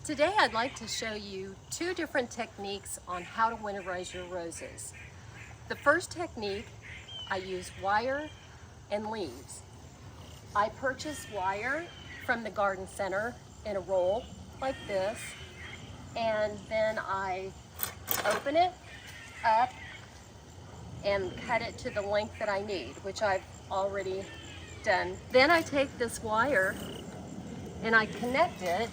Today I'd like to show you two different techniques on how to winterize your roses. The first technique, I use wire and leaves. I purchase wire from the garden center in a roll like this, and then I open it up and cut it to the length that I need, which I've already done. Then I take this wire and I connect it,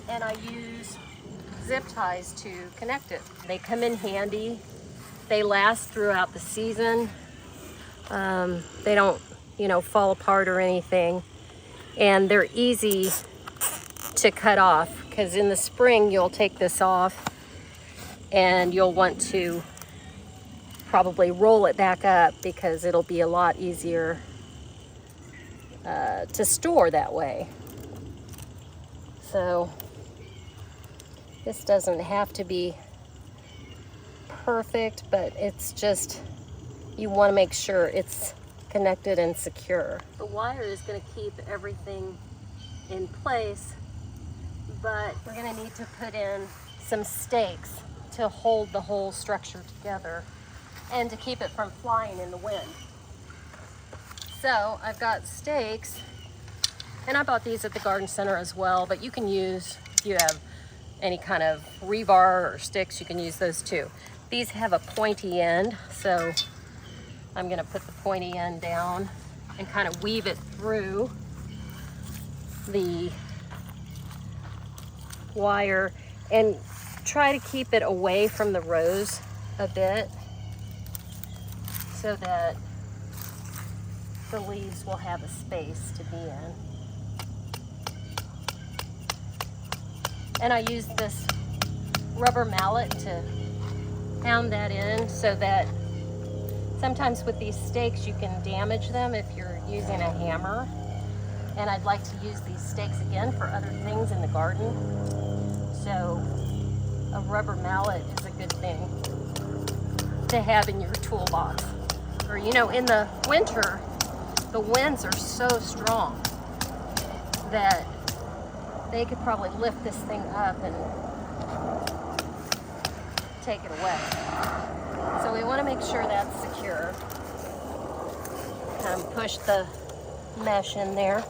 and I use zip ties to connect it. They come in handy. They last throughout the season. They don't, fall apart or anything. And they're easy to cut off, because in the spring you'll take this off and you'll want to probably roll it back up because it'll be a lot easier to store that way. So this doesn't have to be perfect, but it's just, you want to make sure it's connected and secure. The wire is going to keep everything in place, but we're going to need to put in some stakes to hold the whole structure together and to keep it from flying in the wind. So I've got stakes, and I bought these at the garden center as well, but you can use, if you have any kind of rebar or sticks, you can use those too. These have a pointy end, so I'm going to put the pointy end down and kind of weave it through the wire and try to keep it away from the rose a bit so that the leaves will have a space to be in. And I use this rubber mallet to pound that in, so that sometimes with these stakes you can damage them if you're using a hammer. And I'd like to use these stakes again for other things in the garden. So a rubber mallet is a good thing to have in your toolbox. Or, in the winter, the winds are so strong that they could probably lift this thing up and take it away. So we want to make sure that's secure. Push the mesh in there.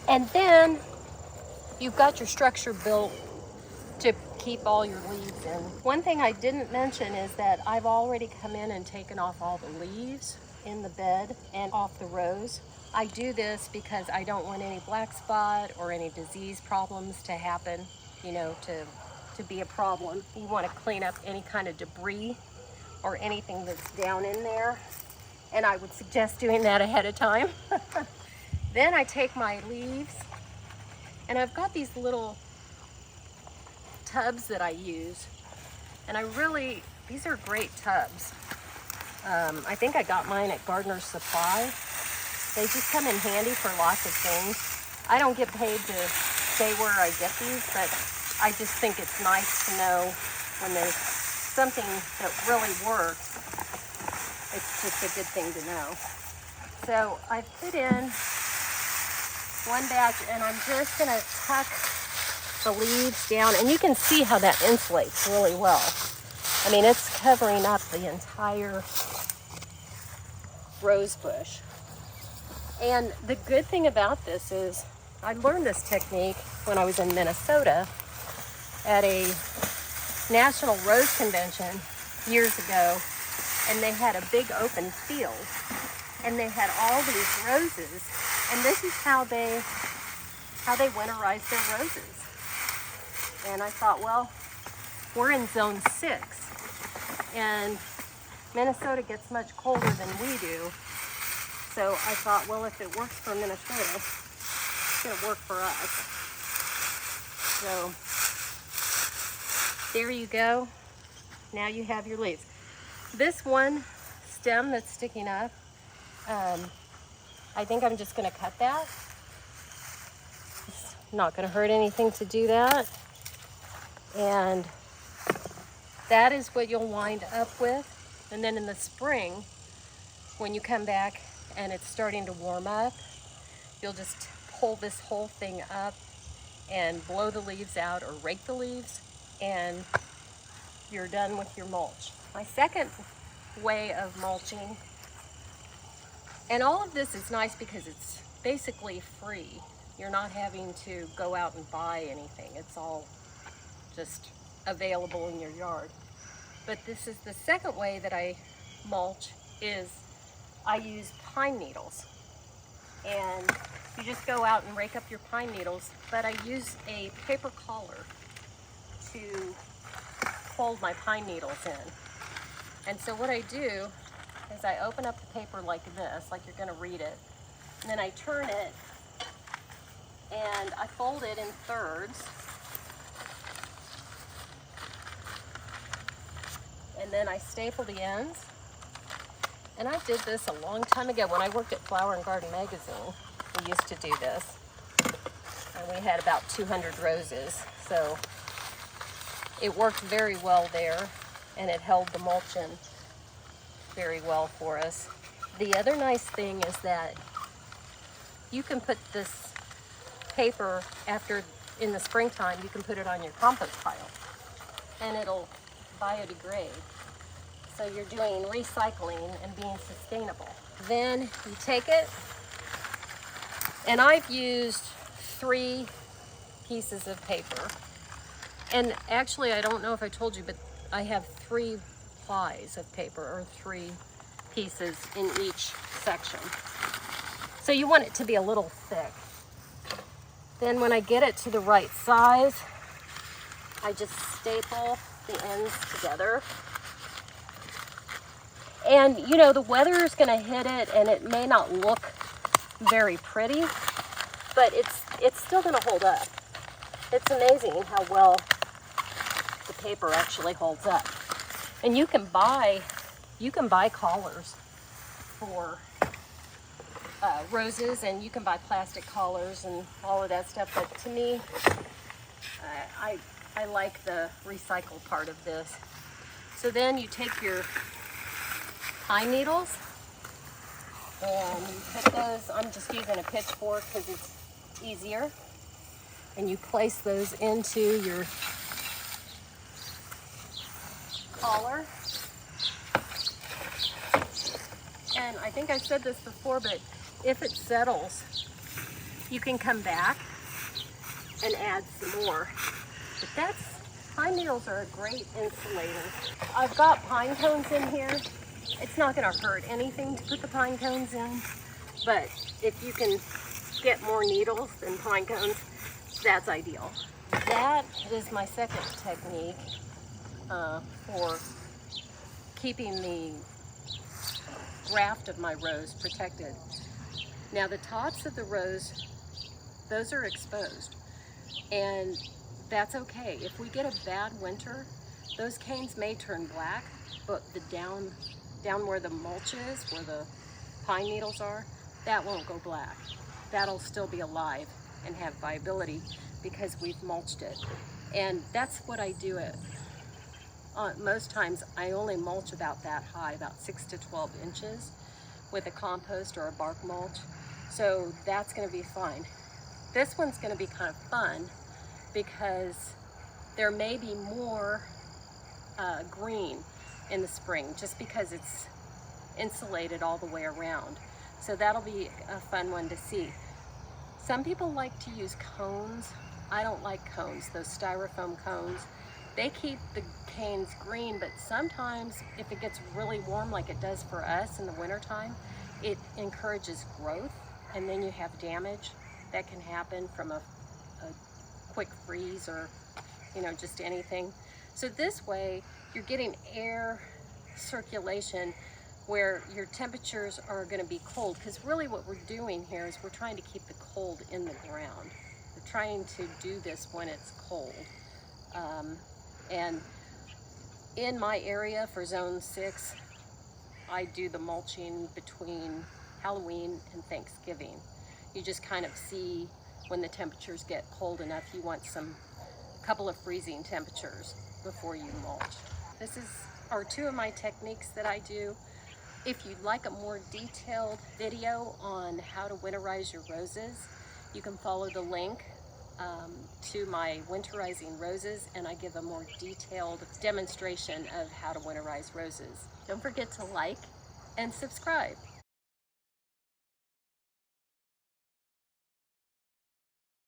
And then you've got your structure built to keep all your leaves in. One thing I didn't mention is that I've already come in and taken off all the leaves in the bed and off the rows. I do this because I don't want any black spot or any disease problems to happen, to be a problem. You want to clean up any kind of debris or anything that's down in there, and I would suggest doing that ahead of time. Then I take my leaves, and I've got these little tubs that I use, and these are great tubs. I think I got mine at Gardener's Supply. They just come in handy for lots of things. I don't get paid to say where I get these, but I just think it's nice to know when there's something that really works. It's just a good thing to know. So I put in one batch, and I'm just gonna tuck the leaves down, and you can see how that insulates really well. I mean, it's covering up the entire rose bush. And the good thing about this is I learned this technique when I was in Minnesota at a national rose convention years ago, and they had a big open field, and they had all these roses, and this is how they winterize their roses. And I thought, well, we're in zone 6, and Minnesota gets much colder than we do. So I thought, well, if it works for Minnesota, it's going to work for us. So there you go. Now you have your leaves. This one stem that's sticking up, I think I'm just going to cut that. It's not going to hurt anything to do that. And that is what you'll wind up with. And then in the spring, when you come back and it's starting to warm up, you'll just pull this whole thing up and blow the leaves out or rake the leaves, and you're done with your mulch. My second way of mulching, and all of this is nice because it's basically free. You're not having to go out and buy anything. It's all just available in your yard. But this is the second way that I mulch, is I use pine needles. And you just go out and rake up your pine needles, but I use a paper collar to hold my pine needles in. And so what I do is I open up the paper like this, like you're gonna read it, and then I turn it and I fold it in thirds, and then I staple the ends. And I did this a long time ago when I worked at Flower and Garden Magazine. We used to do this, and we had about 200 roses, so it worked very well there, and it held the mulch in very well for us. The other nice thing is that you can put this paper in the springtime, you can put it on your compost pile, and it'll biodegrade. So you're doing recycling and being sustainable. Then you take it, and I've used 3 pieces of paper. And actually, I don't know if I told you, but I have 3 plies of paper, or 3 pieces in each section. So you want it to be a little thick. Then when I get it to the right size, I just staple the ends together. And you know, the weather is going to hit it, and it may not look very pretty, but it's still going to hold up. It's amazing how well the paper actually holds up. And you can buy collars for roses, and you can buy plastic collars and all of that stuff. But to me, I like the recycle part of this. So then you take your pine needles, and you put those, I'm just using a pitchfork because it's easier, and you place those into your collar. And I think I said this before, but if it settles, you can come back and add some more. But pine needles are a great insulator. I've got pine cones in here. It's not going to hurt anything to put the pine cones in, but if you can get more needles than pine cones, that's ideal. That is my second technique for keeping the graft of my rose protected. Now the tops of the rose, those are exposed, and that's okay. If we get a bad winter, those canes may turn black, but the down where the mulch is, where the pine needles are, that won't go black. That'll still be alive and have viability because we've mulched it. And that's what I do it. Most times I only mulch about that high, about 6 to 12 inches with a compost or a bark mulch. So that's gonna be fine. This one's gonna be kind of fun because there may be more green in the spring, just because it's insulated all the way around. So that'll be a fun one to see. Some people like to use cones. I don't like cones, those styrofoam cones. They keep the canes green, but sometimes if it gets really warm like it does for us in the wintertime, it encourages growth, and then you have damage that can happen from a quick freeze or, you know, just anything. So this way you're getting air circulation where your temperatures are going to be cold, because really what we're doing here is we're trying to keep the cold in the ground. We're trying to do this when it's cold. And in my area for zone 6, I do the mulching between Halloween and Thanksgiving. You just kind of see when the temperatures get cold enough, you want a couple of freezing temperatures before you mulch. This are 2 of my techniques that I do. If you'd like a more detailed video on how to winterize your roses, you can follow the link to my winterizing roses, and I give a more detailed demonstration of how to winterize roses. Don't forget to like and subscribe.